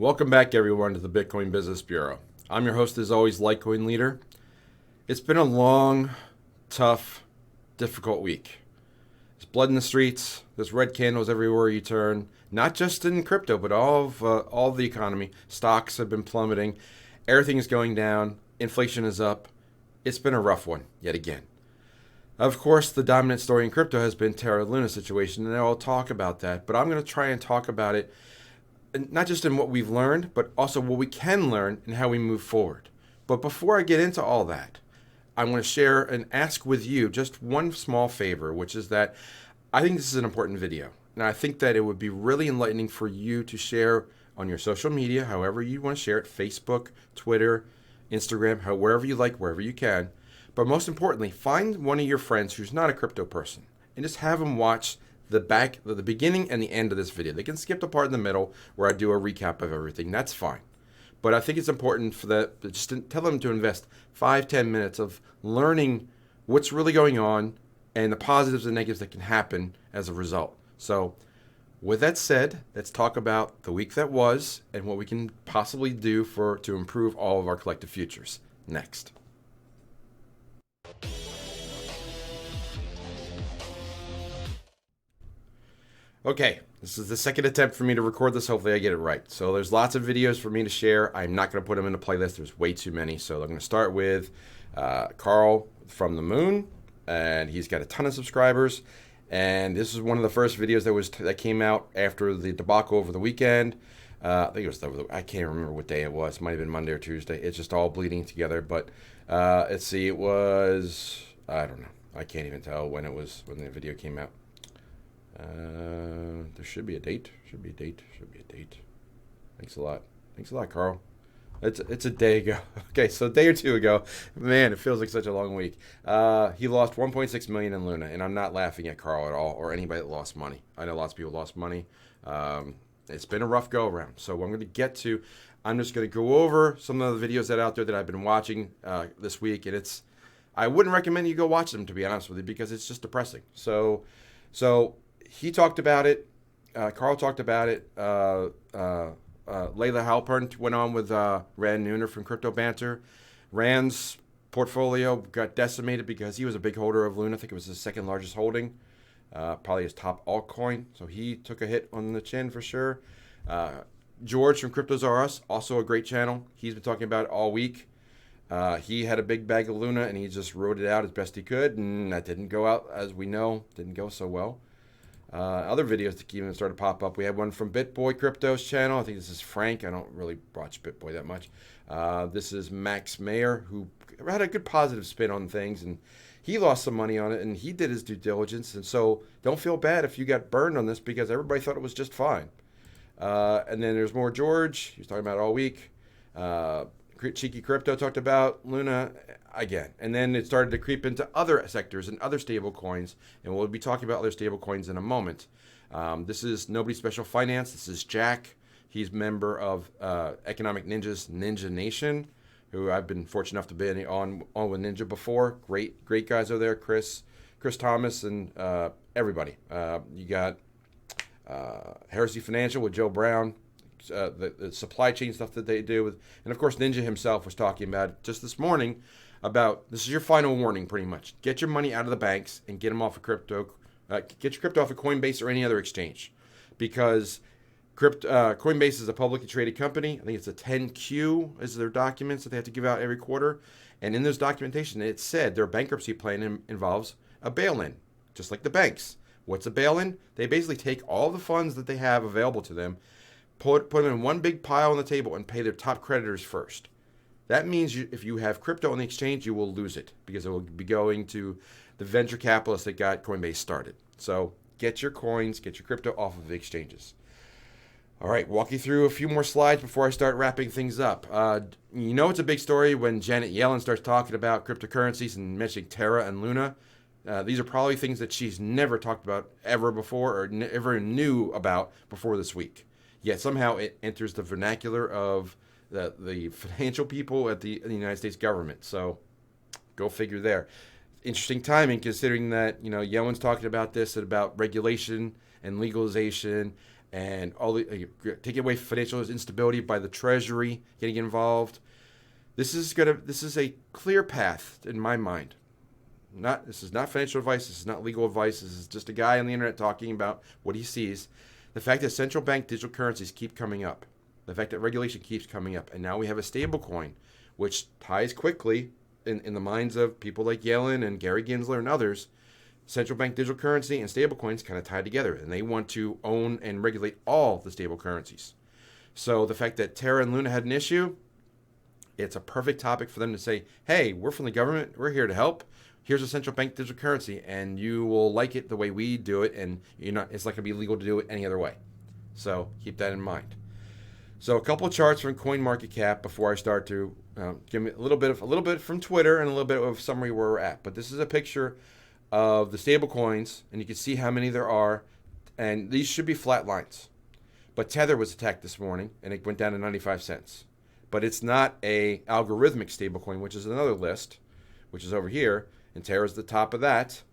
Welcome back, everyone, to the Bitcoin Business Bureau. I'm your host, as always, LitecoinLeader. It's been a long, tough, difficult week. There's blood in the streets. There's red candles everywhere you turn. Not just in crypto, but all of the economy. Stocks have been plummeting. Everything is going down. Inflation is up. It's been a rough one, yet again. Of course, the dominant story in crypto has been Terra Luna situation, and I'll talk about that. But I'm going to try and talk about it not just in what we've learned, but also what we can learn and how we move forward. But before I get into all that, I want to share and ask with you just one small favor, which is that I think this is an important video. And I think that it would be really enlightening for you to share on your social media, however you want to share it, Facebook, Twitter, Instagram, wherever you like, wherever you can. But most importantly, find one of your friends who's not a crypto person and just have them watch the beginning and the end of this video. They can skip the part in the middle where I do a recap of everything. That's fine. But I think it's important for that, just to tell them to invest 5-10 minutes of learning what's really going on and the positives and negatives that can happen as a result. So with that said, let's talk about the week that was and what we can possibly do to improve all of our collective futures. Next. Okay, this is the second attempt for me to record this. Hopefully I get it right. So there's lots of videos for me to share. I'm not going to put them in a playlist. There's way too many. So I'm going to start with Carl from the Moon, and he's got a ton of subscribers. And this is one of the first videos that came out after the debacle over the weekend. I think it was I can't remember what day it was. It might have been Monday or Tuesday. It's just all bleeding together. But let's see. It was, I don't know. I can't even tell when the video came out. There should be a date. Should be a date. Thanks a lot, Carl. It's a day ago. Okay, so a day or two ago. Man, it feels like such a long week. He lost 1.6 million in Luna, and I'm not laughing at Carl at all or anybody that lost money. I know lots of people lost money. It's been a rough go around. So what I'm just going to go over some of the videos that are out there that I've been watching this week, and I wouldn't recommend you go watch them, to be honest with you, because it's just depressing. So he talked about it. Carl talked about it. Layla Halpern went on with Rand Neuner from Crypto Banter. Rand's portfolio got decimated because he was a big holder of Luna. I think it was his second largest holding, probably his top altcoin. So he took a hit on the chin for sure. George from Cryptos R Us, also a great channel. He's been talking about it all week. He had a big bag of Luna and he just rode it out as best he could, and that didn't go out, as we know, didn't go so well. Other videos that even started to pop up. We had one from BitBoy Crypto's channel. I think this is Frank. I don't really watch BitBoy that much. This is Max Mayer, who had a good positive spin on things, and he lost some money on it, and he did his due diligence. And so don't feel bad if you got burned on this, because everybody thought it was just fine. And then there's more George. He was talking about it all week. Cheeky Crypto talked about Luna again. And then it started to creep into other sectors and other stable coins. And we'll be talking about other stable coins in a moment. This is Nobody Special Finance. This is Jack. He's a member of Economic Ninja's Ninja Nation, who I've been fortunate enough to be on with Ninja before. Great guys over there. Chris Thomas, and everybody. You got Heresy Financial with Joe Brown. The supply chain stuff that they do and of course Ninja himself was talking about just this morning about, this is your final warning pretty much. Get your money out of the banks and get them off of crypto. Get your crypto off of Coinbase or any other exchange, because Coinbase is a publicly traded company. I think it's a 10Q is their documents that they have to give out every quarter. And in those documentation, it said their bankruptcy plan involves a bail-in, just like the banks. What's a bail-in? They basically take all the funds that they have available to them, put them in one big pile on the table, and pay their top creditors first. That means if you have crypto on the exchange, you will lose it, because it will be going to the venture capitalists that got Coinbase started. So get your coins, get your crypto off of the exchanges. All right, walk you through a few more slides before I start wrapping things up. It's a big story when Janet Yellen starts talking about cryptocurrencies and mentioning Terra and Luna. These are probably things that she's never talked about ever before, or ever knew about before this week. Yet somehow it enters the vernacular of the financial people at the United States government. So go figure there. Interesting timing, considering that Yellen's talking about this and about regulation and legalization and all the taking away financial instability by the Treasury getting involved. This is a clear path in my mind. This is not financial advice. This is not legal advice. This is just a guy on the internet talking about what he sees. The fact that central bank digital currencies keep coming up, the fact that regulation keeps coming up, and now we have a stable coin, which ties quickly in the minds of people like Yellen and Gary Gensler and others. Central bank digital currency and stable coins kind of tie together, and they want to own and regulate all the stable currencies. So the fact that Terra and Luna had an issue, it's a perfect topic for them to say, hey, we're from the government. We're here to help. Here's a central bank digital currency, and you will like it the way we do it, and it's not going to be legal to do it any other way. So keep that in mind. So a couple of charts from CoinMarketCap before I start to give me a little bit from Twitter and a little bit of summary where we're at. But this is a picture of the stable coins, and you can see how many there are, and these should be flat lines. But Tether was attacked this morning, and it went down to 95 cents. But it's not a algorithmic stablecoin, which is another list, which is over here, and Terra is the top of that,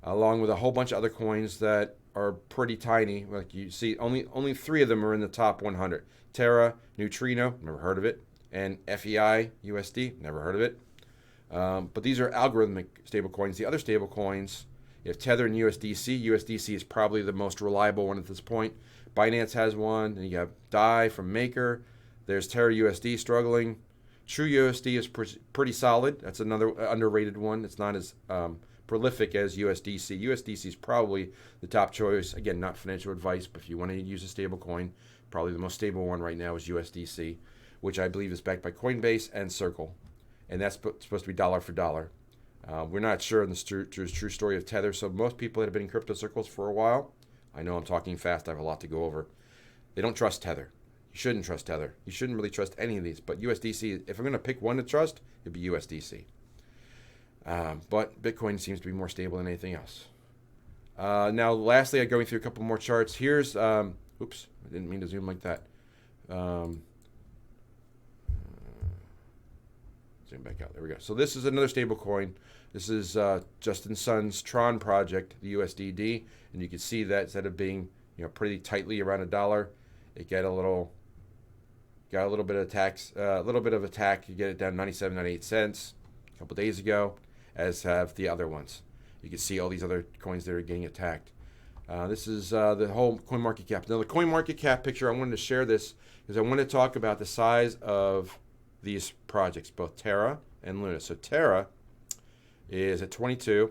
along with a whole bunch of other coins that are pretty tiny. Like you see, only 3 of them are in the top 100. Terra, Neutrino, never heard of it, and FEI USD, never heard of it. But these are algorithmic stablecoins. The other stablecoins, you have Tether and USDC. USDC is probably the most reliable one at this point. Binance has one, and you have DAI from Maker. There's Terra USD struggling. True USD is pretty solid. That's another underrated one. It's not as prolific as USDC. USDC is probably the top choice. Again, not financial advice, but if you want to use a stable coin, probably the most stable one right now is USDC, which I believe is backed by Coinbase and Circle. And that's supposed to be dollar for dollar. We're not sure in the true story of Tether, so most people that have been in crypto circles for a while, I know I'm talking fast, I have a lot to go over, they don't trust Tether. You shouldn't trust Tether. You shouldn't really trust any of these. But USDC, if I'm going to pick one to trust, it'd be USDC. But Bitcoin seems to be more stable than anything else. Now, lastly, I'm going through a couple more charts. Here's, oops, I didn't mean to zoom like that. Zoom back out. There we go. So this is another stable coin. This is Justin Sun's Tron project, the USDD, and you can see that instead of being pretty tightly around $1, it got a little bit of tax, a little bit of attack. You get it down 97, 98 cents a couple days ago, as have the other ones. You can see all these other coins that are getting attacked. This is the whole CoinMarketCap. Now the CoinMarketCap picture, I wanted to share this because I want to talk about the size of these projects, both Terra and Luna. So Terra is at 22.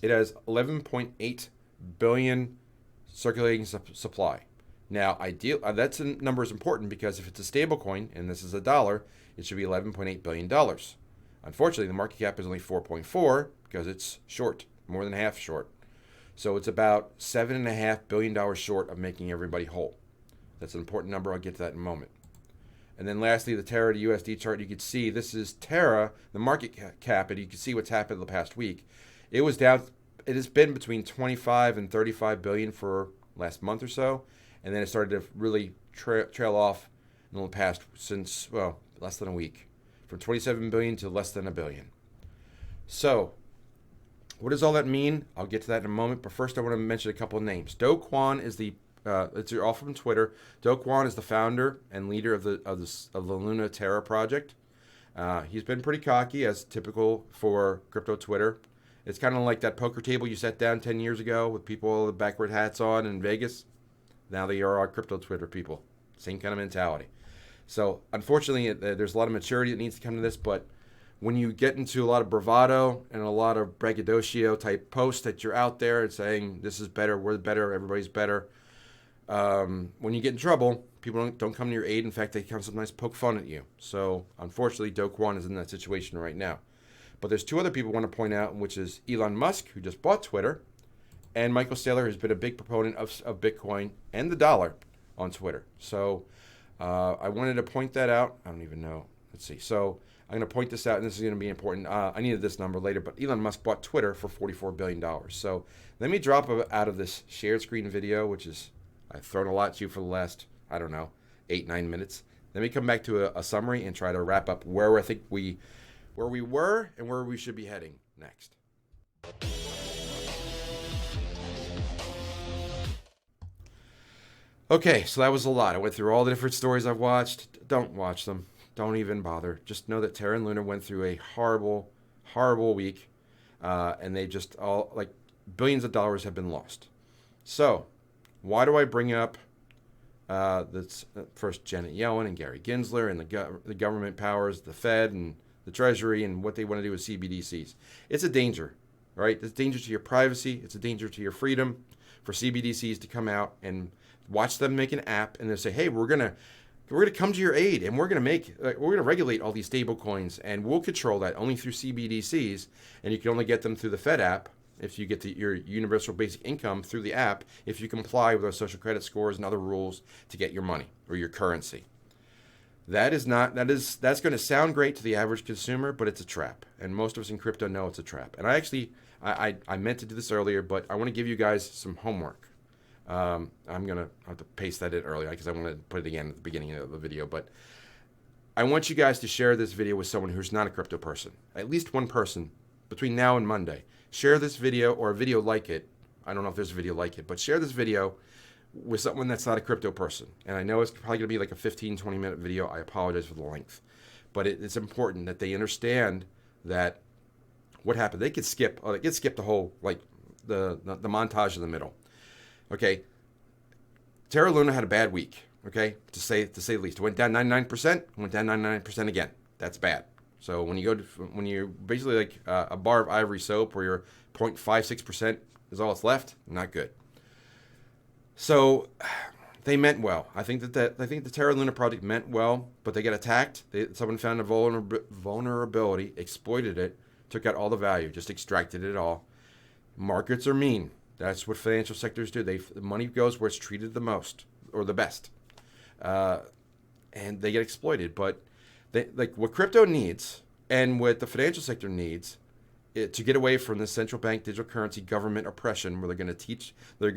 It has 11.8 billion circulating supply. Now, that number is important because if it's a stable coin, and this is $1, it should be $11.8 billion. Unfortunately, the market cap is only 4.4 because it's short, more than half short. So it's about $7.5 billion short of making everybody whole. That's an important number. I'll get to that in a moment. And then lastly, the Terra to USD chart, you can see this is Terra, the market cap, and you can see what's happened the past week. It was down, it has been between 25 and 35 billion for last month or so. And then it started to really trail off in the past since, well, less than a week, from 27 billion to less than $1 billion. So, what does all that mean? I'll get to that in a moment. But first, I want to mention a couple of names. Do Kwon is it's all from Twitter. Do Kwon is the founder and leader of the Luna Terra project. He's been pretty cocky, as typical for crypto Twitter. It's kind of like that poker table you sat down 10 years ago with people with backward hats on in Vegas. Now they are our crypto Twitter people. Same kind of mentality. So unfortunately, there's a lot of maturity that needs to come to this, but when you get into a lot of bravado and a lot of braggadocio type posts that you're out there and saying this is better, we're better, everybody's better, when you get in trouble, people don't come to your aid. In fact, they come sometimes poke fun at you. So unfortunately, Do Kwon is in that situation right now. But there's 2 other people I want to point out, which is Elon Musk, who just bought Twitter, and Michael Saylor has been a big proponent of Bitcoin and the dollar on Twitter. So I wanted to point that out. I don't even know. Let's see. So I'm going to point this out, and this is going to be important. I needed this number later, but Elon Musk bought Twitter for $44 billion. So let me drop out of this shared screen video, which is I've thrown a lot at you for the last, 8-9 minutes. Let me come back to a summary and try to wrap up where I think where we were and where we should be heading next. Okay, so that was a lot. I went through all the different stories I've watched. Don't watch them. Don't even bother. Just know that Terra and Luna went through a horrible, horrible week, and they just all like billions of dollars have been lost. So, why do I bring up this first Janet Yellen and Gary Gensler and the government powers, the Fed and the Treasury, and what they want to do with CBDCs? It's a danger, right? It's a danger to your privacy. It's a danger to your freedom for CBDCs to come out and watch them make an app and they say, hey, we're gonna come to your aid and we're gonna regulate all these stable coins and we'll control that only through CBDCs, and you can only get them through the Fed app if you get your universal basic income through the app if you comply with our social credit scores and other rules to get your money or your currency. That's going to sound great to the average consumer, but it's a trap, and most of us in crypto know it's a trap. And I meant to do this earlier, but I want to give you guys some homework. I'm going to have to paste that in earlier because I want to put it again at the beginning of the video. But I want you guys to share this video with someone who's not a crypto person. At least one person between now and Monday. Share this video or a video like it. I don't know if there's a video like it, but share this video with someone that's not a crypto person. And I know it's probably going to be like a 15, 20-minute video. I apologize for the length. But it's important that they understand that what happened. They could skip the whole, like, the montage in the middle. Okay, Terra Luna had a bad week. Okay, to say the least, it went down 99%. Went down 99% again. That's bad. So when you're basically like a bar of ivory soap, where you're 0.56% is all that's left, not good. So they meant well. I think the Terra Luna project meant well, but they got attacked. Someone found a vulnerability, exploited it, took out all the value, just extracted it all. Markets are mean. That's what financial sectors do. The money goes where it's treated the most or the best, and they get exploited. But like what crypto needs and what the financial sector needs to get away from the central bank digital currency government oppression, where they're going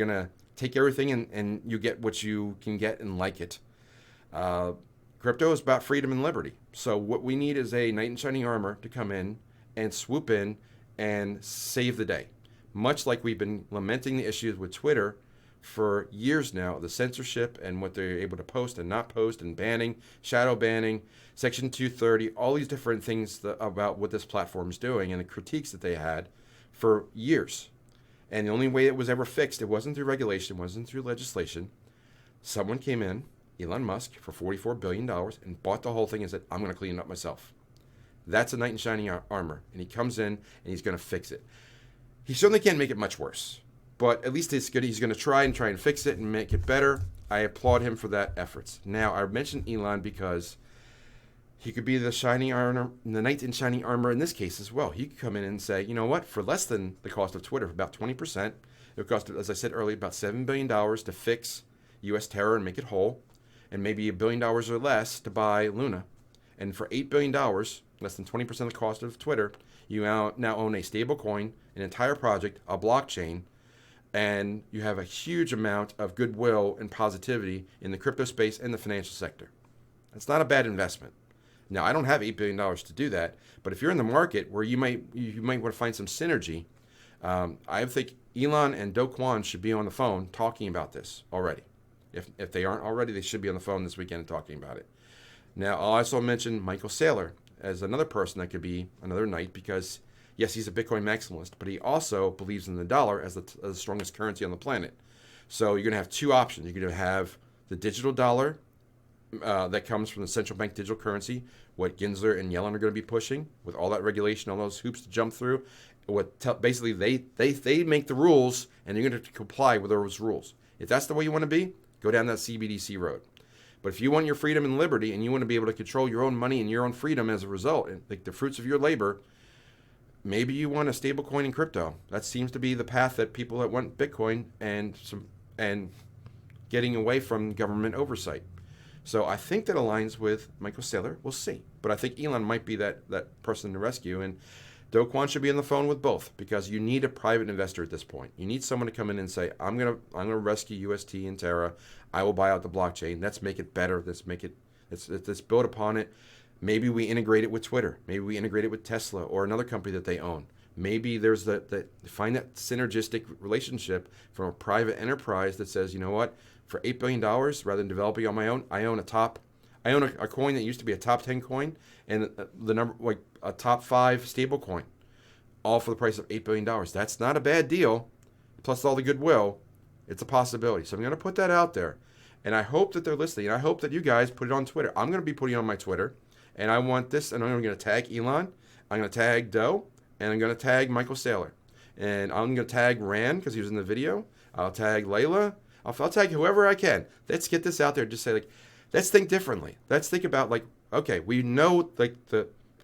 to take everything and you get what you can get and like it. Crypto is about freedom and liberty. So what we need is a knight in shining armor to come in and swoop in and save the day. Much like we've been lamenting the issues with Twitter for years now, the censorship and what they're able to post and not post, and banning, shadow banning, Section 230, all these different things about what this platform is doing and the critiques that they had for years. And the only way it was ever fixed, it wasn't through regulation, it wasn't through legislation. Someone came in, Elon Musk, for $44 billion and bought the whole thing and said, I'm going to clean it up myself. That's a knight in shining armor. And he comes in and he's going to fix it. He certainly can't make it much worse, but at least it's good. He's going to try and fix it and make it better. I applaud him for that efforts. Now, I mentioned Elon because he could be the knight in shining armor in this case as well. He could come in and say, you know what, for less than the cost of Twitter, for about 20%, it would cost, as I said earlier, about $7 billion to fix U.S. Terra and make it whole, and maybe $1 billion or less to buy Luna. And for $8 billion, less than 20% of the cost of Twitter, you now own a stable coin, an entire project, a blockchain, and you have a huge amount of goodwill and positivity in the crypto space and the financial sector. That's not a bad investment. Now, I don't have $8 billion to do that, but if you're in the market where you might want to find some synergy, I think Elon and Do Kwon should be on the phone talking about this already. If they aren't already, they should be on the phone this weekend talking about it. Now, I'll also mention Michael Saylor as another person that could be another knight, because yes, he's a Bitcoin maximalist, but he also believes in the dollar as the strongest currency on the planet. So you're going to have two options. You're going to have the digital dollar that comes from the central bank digital currency, what Gensler and Yellen are going to be pushing with all that regulation, all those hoops to jump through. Basically, they make the rules, and you're going to comply with those rules. If that's the way you want to be, go down that CBDC road. But if you want your freedom and liberty, and you want to be able to control your own money and your own freedom as a result, and like the fruits of your labor, maybe you want a stable coin in crypto. That seems to be the path that people that want Bitcoin and getting away from government oversight. So I think that aligns with Michael Saylor. We'll see. But I think Elon might be that person to rescue. And Do Kwon should be on the phone with both, because you need a private investor at this point. You need someone to come in and say, I'm gonna rescue UST and Terra. I will buy out the blockchain. Let's make it better. Let's build upon it. Maybe we integrate it with Twitter. Maybe we integrate it with Tesla or another company that they own. Maybe there's find that synergistic relationship from a private enterprise that says, you know what, for $8 billion rather than developing on my own. I own a coin that used to be a top 10 coin and the number like a top 5 stable coin, all for the price of $8 billion. That's not a bad deal. Plus all the goodwill, it's a possibility. So I'm going to put that out there. And I hope that they're listening. And I hope that you guys put it on Twitter. I'm going to be putting it on my Twitter. And I want this, and I'm going to tag Elon. I'm going to tag Doe. And I'm going to tag Michael Saylor. And I'm going to tag Rand because he was in the video. I'll tag Layla. I'll tag whoever I can. Let's get this out there. Just say, like, let's think differently. Let's think about, like, okay, we know, like,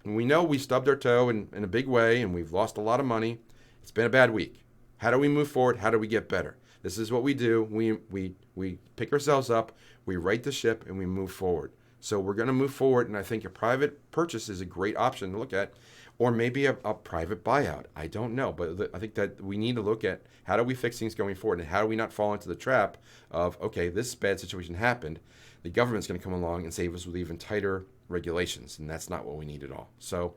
we stubbed our toe in a big way, and we've lost a lot of money. It's been a bad week. How do we move forward? How do we get better? This is what we do. We pick ourselves up, we right the ship, and we move forward. So we're going to move forward, and I think a private purchase is a great option to look at, or maybe a private buyout. I don't know, but I think that we need to look at how do we fix things going forward, and how do we not fall into the trap of, okay, this bad situation happened. The government's going to come along and save us with even tighter regulations, and that's not what we need at all. So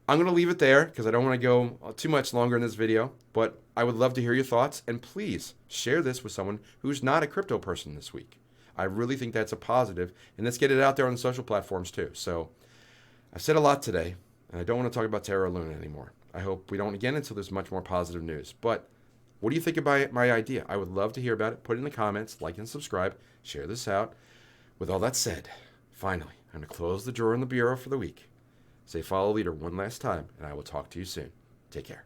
I'm going to leave it there because I don't want to go too much longer in this video, but I would love to hear your thoughts, and please share this with someone who's not a crypto person this week. I really think that's a positive, and let's get it out there on the social platforms too. So I've said a lot today, and I don't want to talk about Terra Luna anymore. I hope we don't again until there's much more positive news. But what do you think about my idea? I would love to hear about it. Put it in the comments, like and subscribe, share this out. With all that said, finally, I'm going to close the drawer in the bureau for the week. Say follow leader one last time, and I will talk to you soon. Take care.